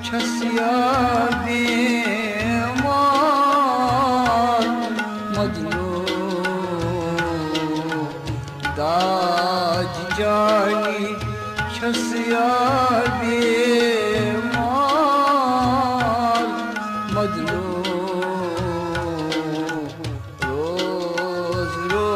छसिया बेमार मजनू दाज जानी छसिया बेमार मजनू रोज रोज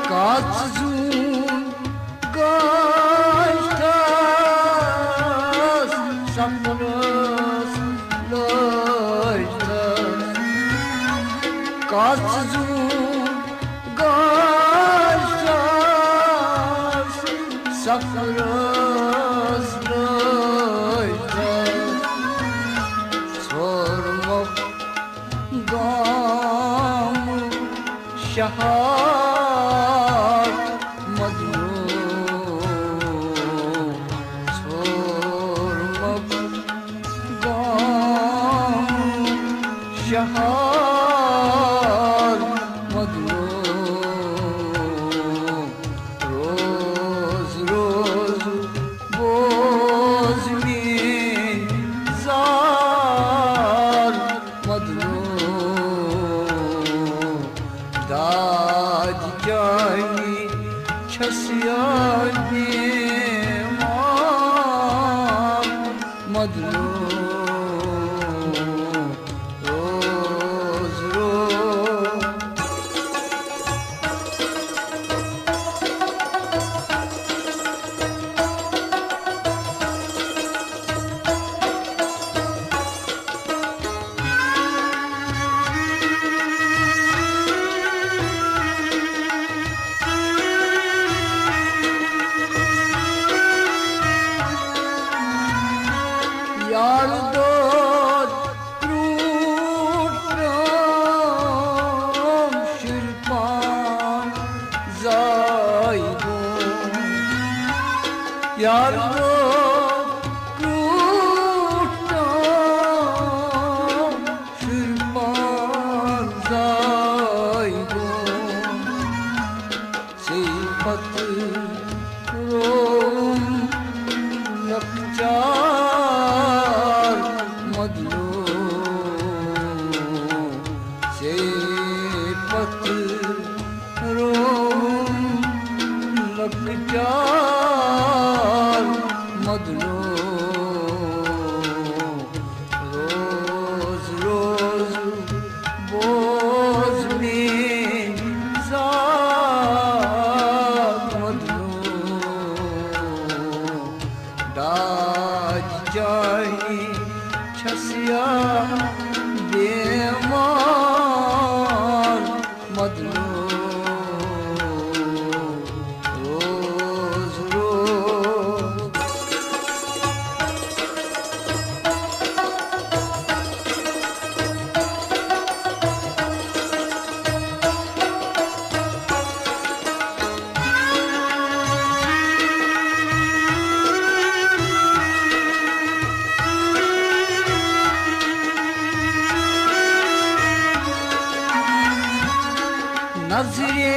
Katzun gashtas samras lojtas Katzun gashtas samras lojtas sormak gam şahar शहार Majnu रोज रोज बोझ में जार मजनू दाज जानी छसिया बेमार मजनू यार दोस्त क्रूटम शिल्पान जायदूं यार दोस्त क्रूटम शिल्पान जायदूं सिफत रोम लखजा लखजार मजनू रोज रोज बोझ में जार मजनू दाज जानी छसिया बेमार मजनू नजरे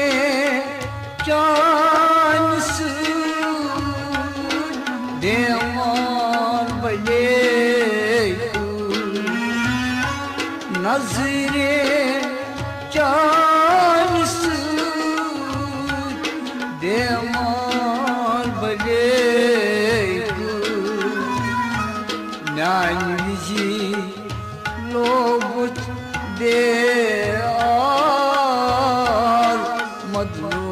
चांस देवार बले नजरे चांस देवार बले नानी लोग दे मजनू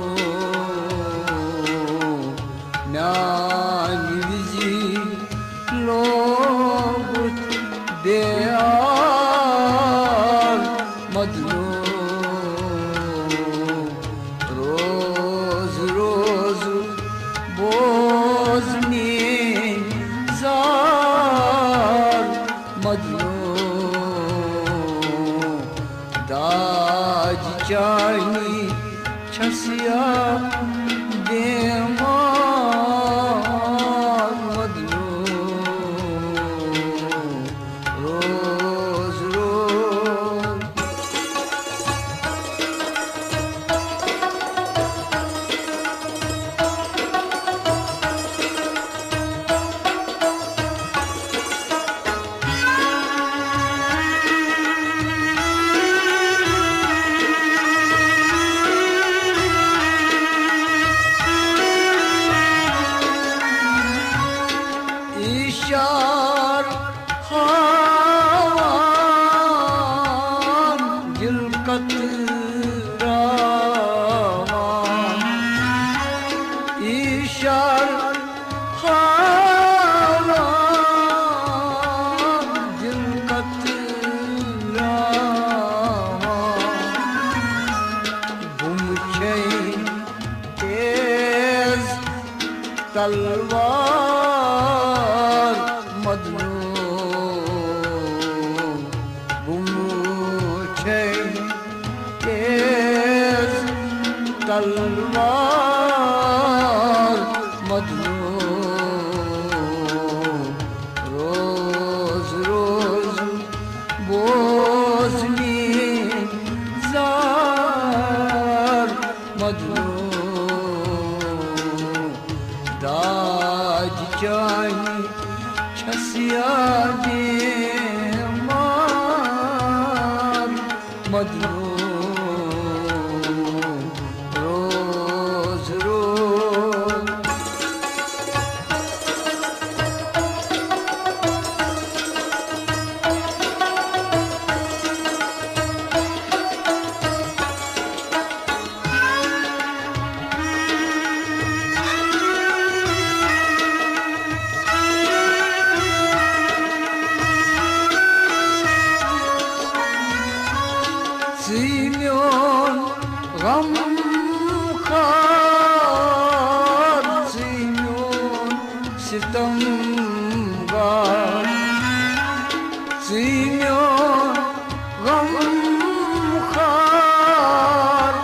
नानी लोग दे दाज चाही छसिया देमान मदनू रोज रोज इशार हावान गिलकत रावान इशार हावान गिलकत रावान गुम छे तेज तलवार मदनू गुम छे तेज तलवार मदनू रोज रोज बोझनी जार मदनू दाज चाही छसिया देमान मदनू रोज रोज Simeon gam khar Simeon sitam gar Simeon gam khar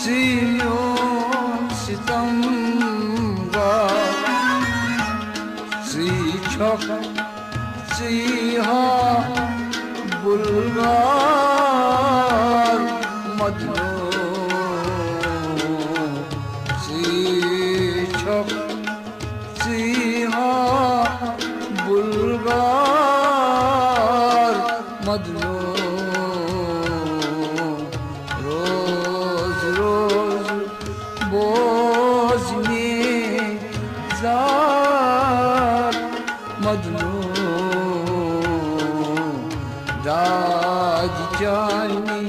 Simeon sitam gar Si chok si ha bulgar मदनू सी छक सिहा बुलगार मदनू रोज रोज बोझनी जार मदनू दाज चाही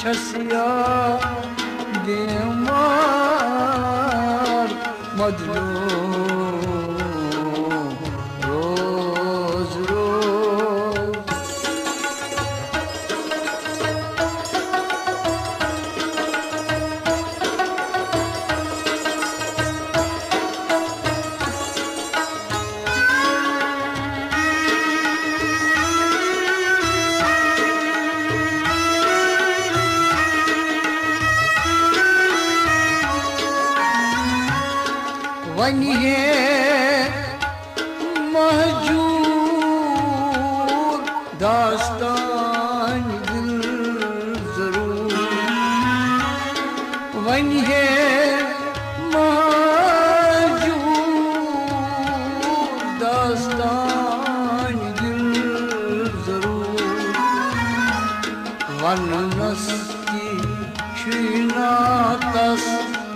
छसिया देमार मदनू रोज रोज वही है महजूर दास्तान दिल जरूर वही है महजूर दास्तान दिल जरूर वनस की शीना तस्वार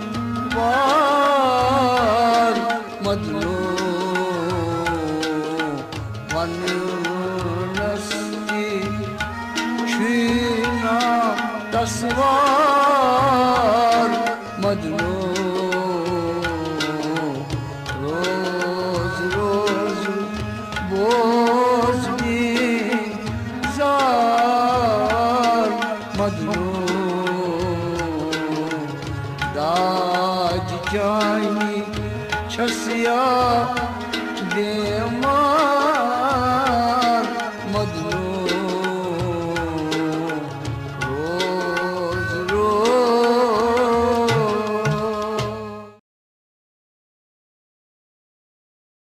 मदनू वनस की शीना तस्वार मदनू